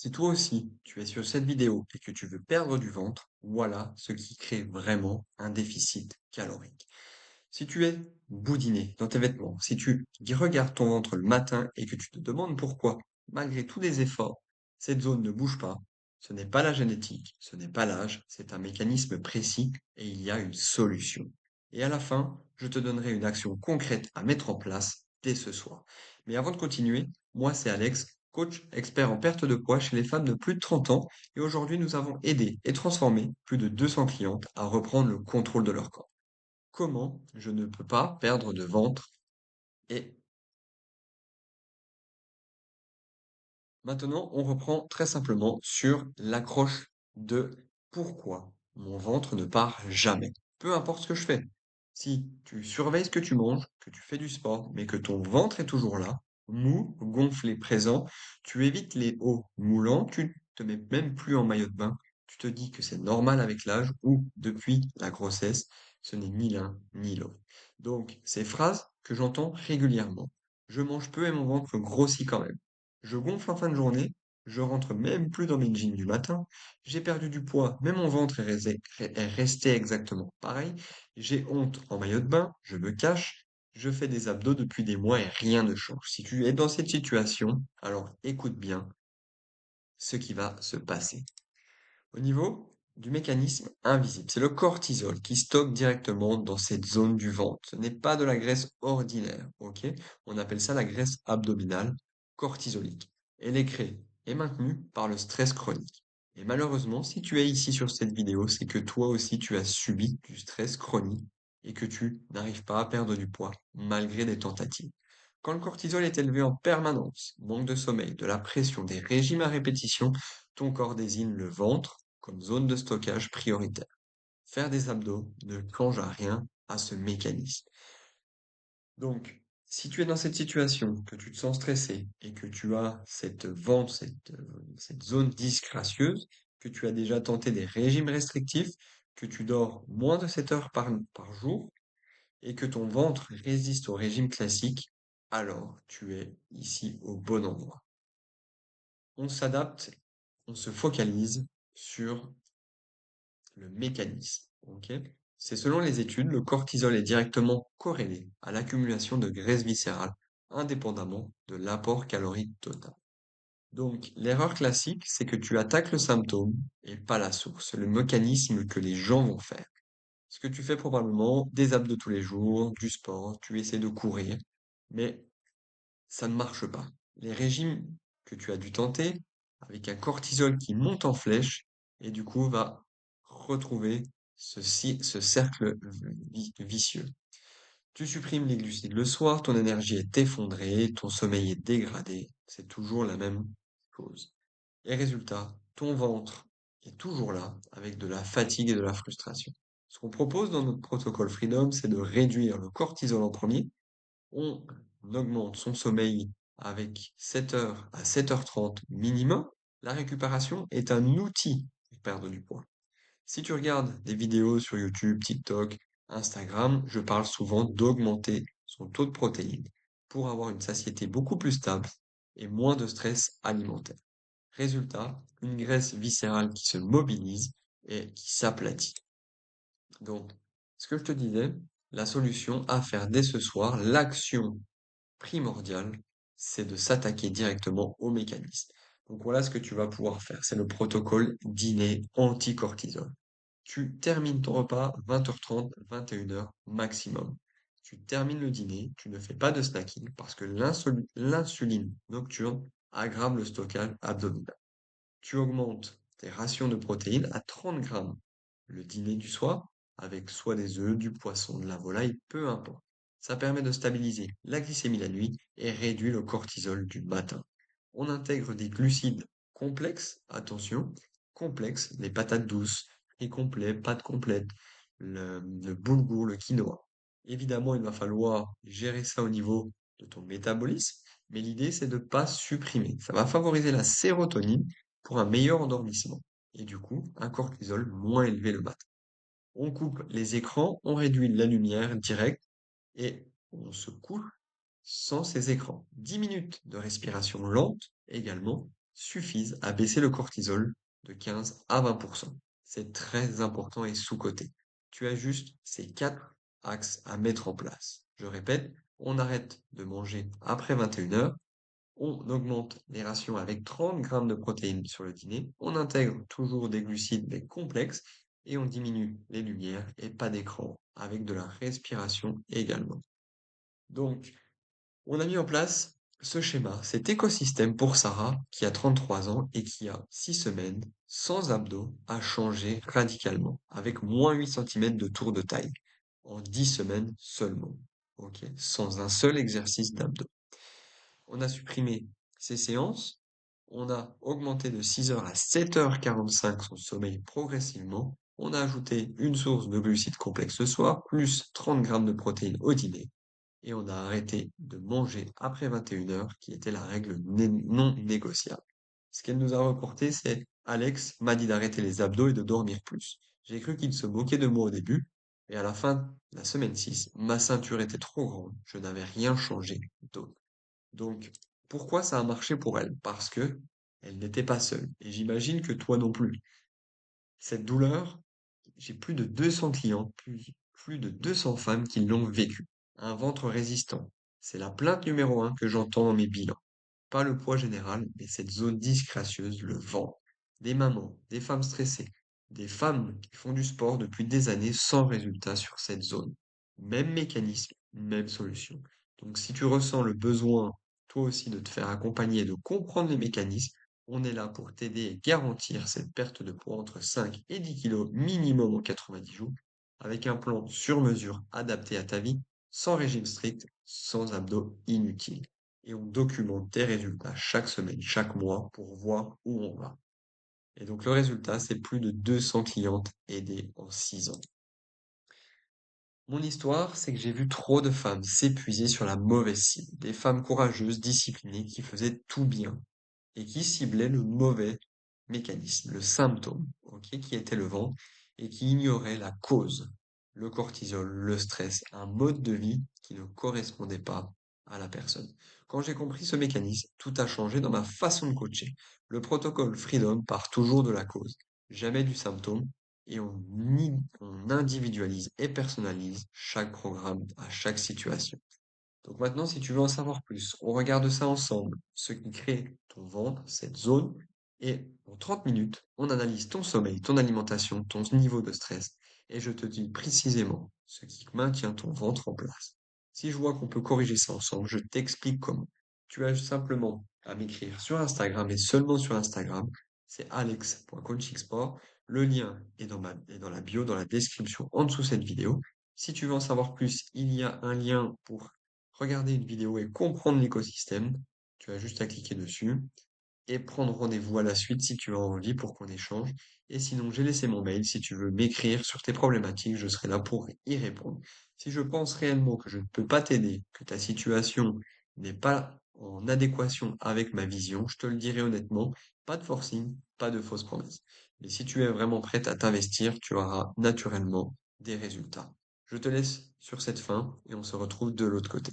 Si toi aussi, tu es sur cette vidéo et que tu veux perdre du ventre, voilà ce qui crée vraiment un déficit calorique. Si tu es boudiné dans tes vêtements, si tu regardes ton ventre le matin et que tu te demandes pourquoi, malgré tous les efforts, cette zone ne bouge pas, ce n'est pas la génétique, ce n'est pas l'âge, c'est un mécanisme précis et il y a une solution. Et à la fin, je te donnerai une action concrète à mettre en place dès ce soir. Mais avant de continuer, moi c'est Alex, coach expert en perte de poids chez les femmes de plus de 30 ans et aujourd'hui nous avons aidé et transformé plus de 200 clientes à reprendre le contrôle de leur corps. Comment je ne peux pas perdre de ventre? Et maintenant, on reprend très simplement sur l'accroche de pourquoi mon ventre ne part jamais. Peu importe ce que je fais. Si tu surveilles ce que tu manges, que tu fais du sport, mais que ton ventre est toujours là, mou, gonflé, présent, tu évites les hauts moulants, tu te mets même plus en maillot de bain, tu te dis que c'est normal avec l'âge ou depuis la grossesse, ce n'est ni l'un ni l'autre. Donc, ces phrases que j'entends régulièrement. Je mange peu et mon ventre grossit quand même. Je gonfle en fin de journée, je rentre même plus dans mes jeans du matin, j'ai perdu du poids, mais mon ventre est resté exactement pareil, j'ai honte en maillot de bain, je me cache, je fais des abdos depuis des mois et rien ne change. Si tu es dans cette situation, alors écoute bien ce qui va se passer. Au niveau du mécanisme invisible, c'est le cortisol qui stocke directement dans cette zone du ventre. Ce n'est pas de la graisse ordinaire, ok? On appelle ça la graisse abdominale cortisolique. Elle est créée et maintenue par le stress chronique. Et malheureusement, si tu es ici sur cette vidéo, c'est que toi aussi tu as subi du stress chronique et que tu n'arrives pas à perdre du poids malgré des tentatives. Quand le cortisol est élevé en permanence, manque de sommeil, de la pression, des régimes à répétition, ton corps désigne le ventre comme zone de stockage prioritaire. Faire des abdos ne change à rien à ce mécanisme. Donc, si tu es dans cette situation, que tu te sens stressé et que tu as cette vente, cette zone disgracieuse, que tu as déjà tenté des régimes restrictifs, que tu dors moins de 7 heures par jour et que ton ventre résiste au régime classique, alors tu es ici au bon endroit. On s'adapte, on se focalise sur le mécanisme, ok? C'est selon les études, le cortisol est directement corrélé à l'accumulation de graisse viscérale, indépendamment de l'apport calorique total. Donc, l'erreur classique, c'est que tu attaques le symptôme et pas la source, le mécanisme que les gens vont faire. Ce que tu fais probablement, des abdos tous les jours, du sport, tu essaies de courir, mais ça ne marche pas. Les régimes que tu as dû tenter, avec un cortisol qui monte en flèche, et du coup va retrouver ce cercle vicieux. Tu supprimes les glucides le soir, ton énergie est effondrée, ton sommeil est dégradé, c'est toujours la même chose. Et résultat, ton ventre est toujours là, avec de la fatigue et de la frustration. Ce qu'on propose dans notre protocole Freedom, c'est de réduire le cortisol en premier, on augmente son sommeil avec 7 heures à 7h30 minimum, la récupération est un outil pour perdre du poids. Si tu regardes des vidéos sur YouTube, TikTok, Instagram, je parle souvent d'augmenter son taux de protéines pour avoir une satiété beaucoup plus stable et moins de stress alimentaire. Résultat, une graisse viscérale qui se mobilise et qui s'aplatit. Donc, ce que je te disais, la solution à faire dès ce soir, l'action primordial, c'est de s'attaquer directement au mécanisme. Donc voilà ce que tu vas pouvoir faire. C'est le protocole dîner anti-cortisol. Tu termines ton repas 20h30, 21h maximum. Tu termines le dîner, tu ne fais pas de snacking parce que l'insuline nocturne aggrave le stockage abdominal. Tu augmentes tes rations de protéines à 30 grammes le dîner du soir, avec soit des œufs, du poisson, de la volaille, peu importe. Ça permet de stabiliser la glycémie la nuit et réduit le cortisol du matin. On intègre des glucides complexes, attention, complexes, les patates douces, riz complet, pâtes complètes, le boulgour, le quinoa. Évidemment, il va falloir gérer ça au niveau de ton métabolisme, mais l'idée, c'est de ne pas supprimer. Ça va favoriser la sérotonine pour un meilleur endormissement et du coup, un cortisol moins élevé le matin. On coupe les écrans, on réduit la lumière directe et on se couche sans ces écrans. 10 minutes de respiration lente également suffisent à baisser le cortisol de 15 à 20%. C'est très important et sous-coté. Tu as juste ces quatre axes à mettre en place. Je répète, on arrête de manger après 21 heures, on augmente les rations avec 30 grammes de protéines sur le dîner, on intègre toujours des glucides mais complexes et on diminue les lumières et pas d'écran avec de la respiration également. Donc, on a mis en place ce schéma, cet écosystème pour Sarah qui a 33 ans et qui a 6 semaines sans abdos a changé radicalement avec moins 8 cm de tour de taille en 10 semaines seulement. Ok, sans un seul exercice d'abdos. On a supprimé ces séances, on a augmenté de 6 heures à 7h45 son sommeil progressivement, on a ajouté une source de glucides complexes le soir, plus 30 grammes de protéines au dîner, et on a arrêté de manger après 21 heures, qui était la règle non négociable. Ce qu'elle nous a reporté, c'est Alex m'a dit d'arrêter les abdos et de dormir plus. J'ai cru qu'il se moquait de moi au début, et à la fin de la semaine 6, ma ceinture était trop grande, je n'avais rien changé d'autre. Donc, pourquoi ça a marché pour elle? Parce que elle n'était pas seule. Et j'imagine que toi non plus. Cette douleur, j'ai plus de 200 clients, plus de 200 femmes qui l'ont vécu. Un ventre résistant. C'est la plainte numéro un que j'entends dans mes bilans. Pas le poids général, mais cette zone disgracieuse, le ventre. Des mamans, des femmes stressées, des femmes qui font du sport depuis des années sans résultat sur cette zone. Même mécanisme, même solution. Donc si tu ressens le besoin, toi aussi, de te faire accompagner et de comprendre les mécanismes, on est là pour t'aider et garantir cette perte de poids entre 5 et 10 kilos minimum en 90 jours, avec un plan sur mesure adapté à ta vie, sans régime strict, sans abdos inutiles. Et on documente tes résultats chaque semaine, chaque mois pour voir où on va. Et donc le résultat, c'est plus de 200 clientes aidées en 6 ans. Mon histoire, c'est que j'ai vu trop de femmes s'épuiser sur la mauvaise cible, des femmes courageuses, disciplinées, qui faisaient tout bien et qui ciblaient le mauvais mécanisme, le symptôme, ok, qui était le ventre, et qui ignoraient la cause, le cortisol, le stress, un mode de vie qui ne correspondait pas à la personne. Quand j'ai compris ce mécanisme, tout a changé dans ma façon de coacher. Le protocole Freedom part toujours de la cause, jamais du symptôme, et on individualise et personnalise chaque programme à chaque situation. Donc maintenant, si tu veux en savoir plus, on regarde ça ensemble, ce qui crée ton ventre, cette zone, et en 30 minutes, on analyse ton sommeil, ton alimentation, ton niveau de stress, et je te dis précisément ce qui maintient ton ventre en place. Si je vois qu'on peut corriger ça ensemble, je t'explique comment. Tu as simplement à m'écrire sur Instagram et seulement sur Instagram, c'est alex.coachingsport. Le lien est dans la bio, dans la description en dessous de cette vidéo. Si tu veux en savoir plus, il y a un lien pour regarder une vidéo et comprendre l'écosystème. Tu as juste à cliquer dessus et prendre rendez-vous à la suite si tu as envie pour qu'on échange. Et sinon, j'ai laissé mon mail si tu veux m'écrire sur tes problématiques, je serai là pour y répondre. Si je pense réellement que je ne peux pas t'aider, que ta situation n'est pas en adéquation avec ma vision, je te le dirai honnêtement, pas de forcing, pas de fausses promesses. Mais si tu es vraiment prête à t'investir, tu auras naturellement des résultats. Je te laisse sur cette fin et on se retrouve de l'autre côté.